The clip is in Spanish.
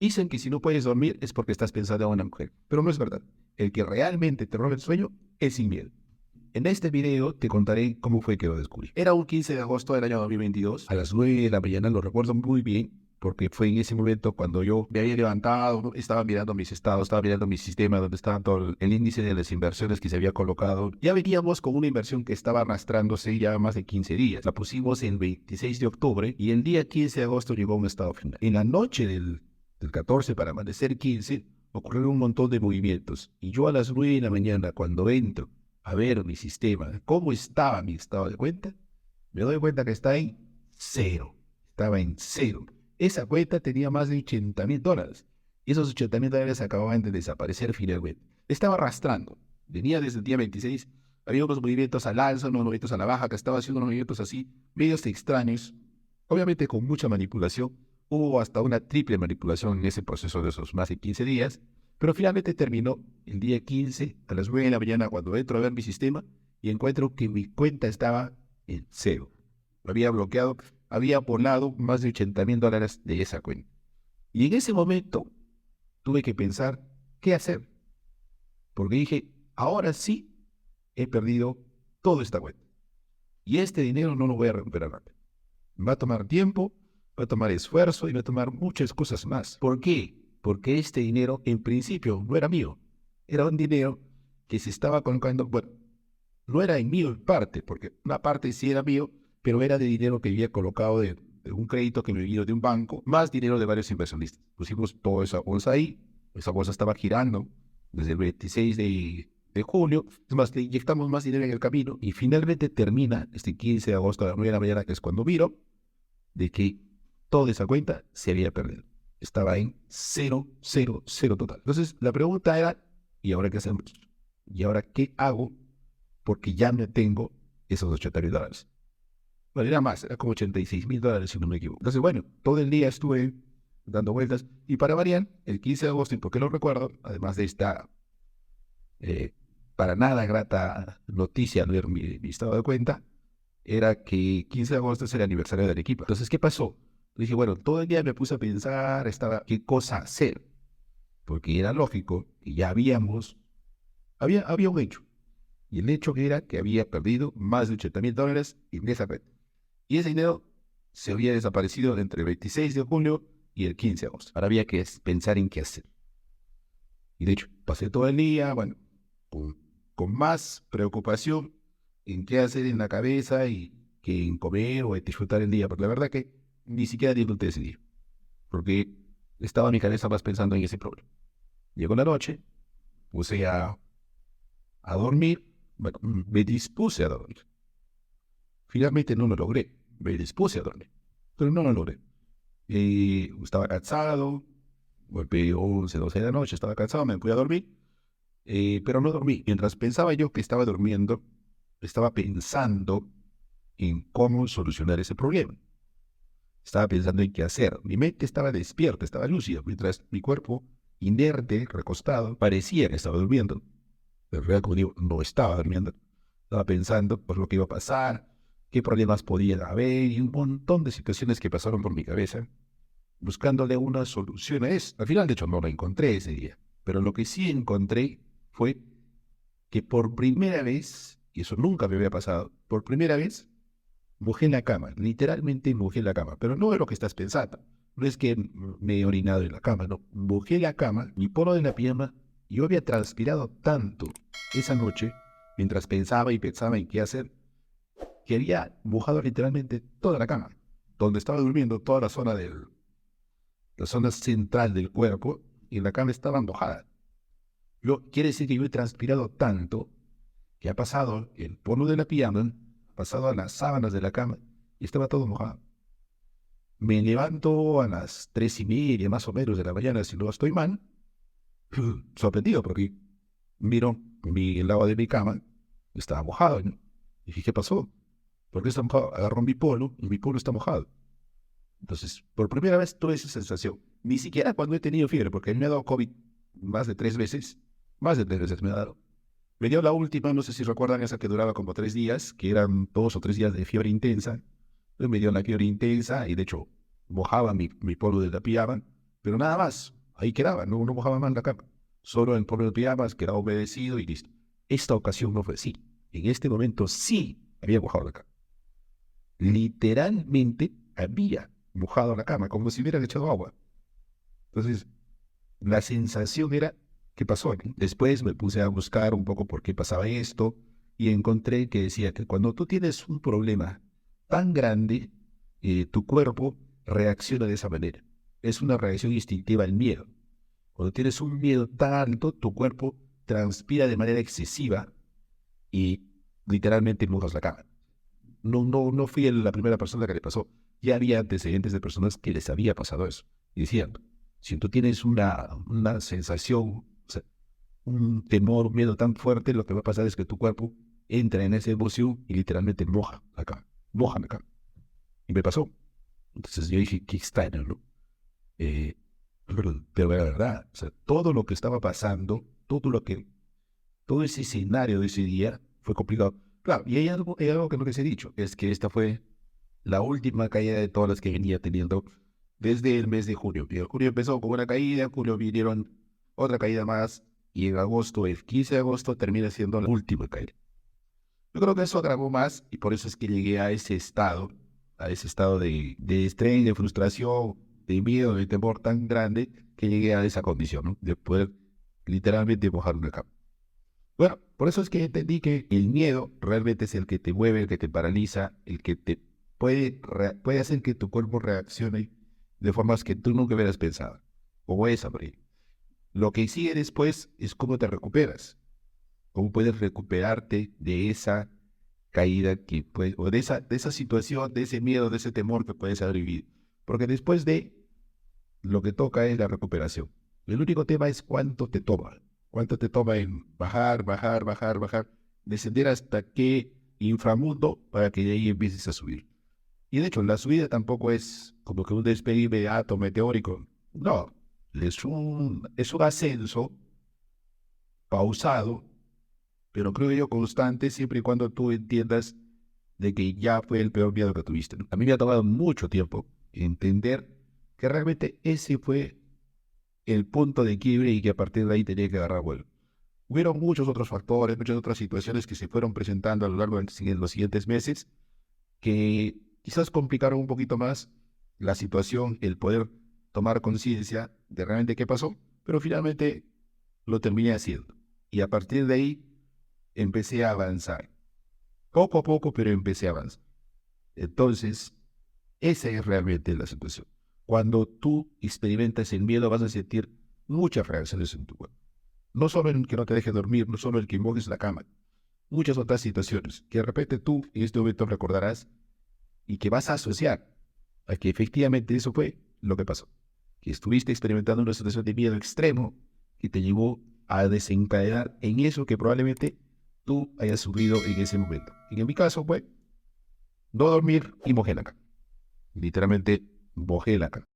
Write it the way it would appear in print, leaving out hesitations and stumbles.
Dicen que si no puedes dormir es porque estás pensando en una mujer, pero no es verdad. El que realmente te roba el sueño es sin miedo. En este video te contaré cómo fue que lo descubrí. Era un 15 de agosto del año 2022, a las 9 de la mañana, lo recuerdo muy bien, porque fue en ese momento cuando yo me había levantado, ¿no? Estaba mirando mis estados, estaba mirando mi sistema, donde estaba todo el índice de las inversiones que se había colocado. Ya veníamos con una inversión que estaba arrastrándose ya más de 15 días. La pusimos el 26 de octubre y el día 15 de agosto llegó a un estado final. En la noche del 14 para amanecer 15, ocurrieron un montón de movimientos. Y yo a las 9 de la mañana, cuando entro a ver mi sistema, cómo estaba mi estado de cuenta, me doy cuenta que está en cero. Estaba en cero. Esa cuenta tenía más de $80,000. Y esos $80,000 acababan de desaparecer finalmente. Estaba arrastrando. Venía desde el día 26. Había unos movimientos al alza, unos movimientos a la baja, que estaba haciendo unos movimientos así, medios extraños. Obviamente con mucha manipulación. Hubo hasta una triple manipulación en ese proceso de esos más de 15 días. Pero finalmente terminó el día 15 a las 9 de la mañana cuando entro a ver mi sistema y encuentro que mi cuenta estaba en cero. Lo había bloqueado, había volado más de $80,000 de esa cuenta. Y en ese momento tuve que pensar qué hacer. Porque dije, ahora sí he perdido toda esta cuenta. Y este dinero no lo voy a recuperar rápido. Va a tomar tiempo, va a tomar esfuerzo y va a tomar muchas cosas más. ¿Por qué? Porque este dinero en principio no era mío. Era un dinero que se estaba colocando, bueno, no era en mío en parte, porque una parte sí era mío, pero era de dinero que había colocado de un crédito que me vino de un banco, más dinero de varios inversionistas. Pusimos toda esa bolsa ahí, esa bolsa estaba girando desde el 26 de julio, es más, le inyectamos más dinero en el camino y finalmente termina este 15 de agosto a las 9 de la mañana, que es cuando miro, de que toda esa cuenta se había perdido. Estaba en cero, cero, cero total. Entonces, la pregunta era, ¿y ahora qué hacemos? ¿Y ahora qué hago? Porque ya no tengo esos $80,000. Bueno, era más, era como $86,000 si no me equivoco. Entonces, bueno, todo el día estuve dando vueltas. Y para variar, el 15 de agosto, y por qué lo recuerdo, además de esta para nada grata noticia al ver mi estado de cuenta, era que 15 de agosto es el aniversario de Arequipa. Entonces, ¿qué pasó? Dije, bueno, todo el día me puse a pensar, estaba, ¿qué cosa hacer? Porque era lógico que ya había un hecho. Y el hecho era que había perdido más de $80,000 en esa red. Y ese dinero se había desaparecido entre el 26 de julio y el 15 de agosto. Ahora había que pensar en qué hacer. Y de hecho, pasé todo el día, bueno, con más preocupación en qué hacer en la cabeza y que en comer o en disfrutar el día. Porque la verdad que ni siquiera disfruté ese día. Porque estaba mi cabeza más pensando en ese problema. Llegó la noche, puse a dormir. Bueno, me dispuse a dormir. Finalmente no lo logré. Me dispuse a dormir, pero no lo logré. Estaba cansado, golpeé 11, 12 de la noche, estaba cansado, me fui a dormir, pero no dormí. Mientras pensaba yo que estaba durmiendo, estaba pensando en cómo solucionar ese problema. Estaba pensando en qué hacer. Mi mente estaba despierta, estaba lúcida, mientras mi cuerpo, inerte, recostado, parecía que estaba durmiendo. Pero en realidad, como digo, no estaba durmiendo. Estaba pensando por lo que iba a pasar, qué problemas podían haber y un montón de situaciones que pasaron por mi cabeza, buscándole una solución a eso. Al final, de hecho, no la encontré ese día. Pero lo que sí encontré fue que por primera vez, y eso nunca me había pasado, por primera vez mojé la cama, literalmente mojé la cama, pero no es lo que estás pensando. No es que me he orinado en la cama, no. Mojé la cama, mi polo de la pijama, y yo había transpirado tanto esa noche, mientras pensaba y pensaba en qué hacer, que había mojado literalmente toda la cama, donde estaba durmiendo, toda la zona central del cuerpo, y la cama estaba mojada. Quiere decir que yo he transpirado tanto que ha pasado el polo de la pijama, ha pasado a las sábanas de la cama, y estaba todo mojado. Me levanto a las 3:30 más o menos de la mañana, si no estoy mal, sorprendido porque miro el lado de mi cama, estaba mojado, ¿no? Y dije, ¿qué pasó? ¿Por qué está mojado? Agarro mi polo y mi polo está mojado. Entonces, por primera vez tuve esa sensación. Ni siquiera cuando he tenido fiebre, porque a mí me ha dado COVID más de 3 veces. Más de 3 veces me ha dado. Me dio la última, no sé si recuerdan, esa que duraba como 3 días, que eran 2 o 3 días de fiebre intensa. Entonces me dio la fiebre intensa y de hecho mojaba mi polvo de la pijama. Pero nada más, ahí quedaba, no mojaba más la cama. Solo el polvo de pijamas quedaba humedecido y listo. Esta ocasión no fue así. En este momento sí había mojado la cama. Literalmente había mojado la cama, como si hubieran echado agua. Entonces, la sensación era, ¿qué pasó aquí? Después me puse a buscar un poco por qué pasaba esto y encontré que decía que cuando tú tienes un problema tan grande, tu cuerpo reacciona de esa manera. Es una reacción instintiva al miedo. Cuando tienes un miedo tan alto, tu cuerpo transpira de manera excesiva y literalmente mojas la cama. No fui la primera persona que le pasó. Ya había antecedentes de personas que les había pasado eso. Y decían, si tú tienes una sensación, o sea, un temor, un miedo tan fuerte, lo que va a pasar es que tu cuerpo entra en esa emoción y literalmente moja la cama. Moja la cama. Y me pasó. Entonces yo dije, qué extraño, ¿no? Eh, pero la verdad, o sea, todo lo que estaba pasando, todo ese escenario de ese día fue complicado. Claro, y hay algo que no les he dicho, es que esta fue la última caída de todas las que venía teniendo desde el mes de junio. Y en junio empezó con una caída, en julio vinieron otra caída más, y en agosto, el 15 de agosto, termina siendo la última caída. Yo creo que eso agravó más, y por eso es que llegué a ese estado de estrés, de frustración, de miedo, de temor tan grande, que llegué a esa condición, ¿no? De poder literalmente mojar una cama. Bueno, por eso es que entendí que el miedo realmente es el que te mueve, el que te paraliza, el que te puede hacer que tu cuerpo reaccione de formas que tú nunca hubieras pensado. Como esa, por ahí. Lo que sigue después es cómo te recuperas. Cómo puedes recuperarte de esa caída o de esa situación, de ese miedo, de ese temor que puedes haber vivido. Porque después de lo que toca es la recuperación. El único tema es cuánto te toma. Cuánto te toma en bajar, bajar, bajar, bajar, descender hasta qué inframundo para que de ahí empieces a subir. Y de hecho, la subida tampoco es como que un despegue inmediato, meteórico. No, es un ascenso pausado, pero creo yo constante, siempre y cuando tú entiendas de que ya fue el peor miedo que tuviste. A mí me ha tomado mucho tiempo entender que realmente ese fue el punto de quiebre y que a partir de ahí tenía que agarrar vuelo. Hubieron muchos otros factores, muchas otras situaciones que se fueron presentando a lo largo de los siguientes meses que quizás complicaron un poquito más la situación, el poder tomar conciencia de realmente qué pasó, pero finalmente lo terminé haciendo. Y a partir de ahí empecé a avanzar. Poco a poco, pero empecé a avanzar. Entonces, esa es realmente la situación. Cuando tú experimentas el miedo, vas a sentir muchas reacciones en tu cuerpo. No solo el que no te deje dormir, no solo el que mojes la cama, muchas otras situaciones que de repente tú en este momento recordarás y que vas a asociar a que efectivamente eso fue lo que pasó. Que estuviste experimentando una situación de miedo extremo que te llevó a desencadenar en eso que probablemente tú hayas sufrido en ese momento. Y en mi caso fue no dormir y mojé la cama. Literalmente mojé la cama.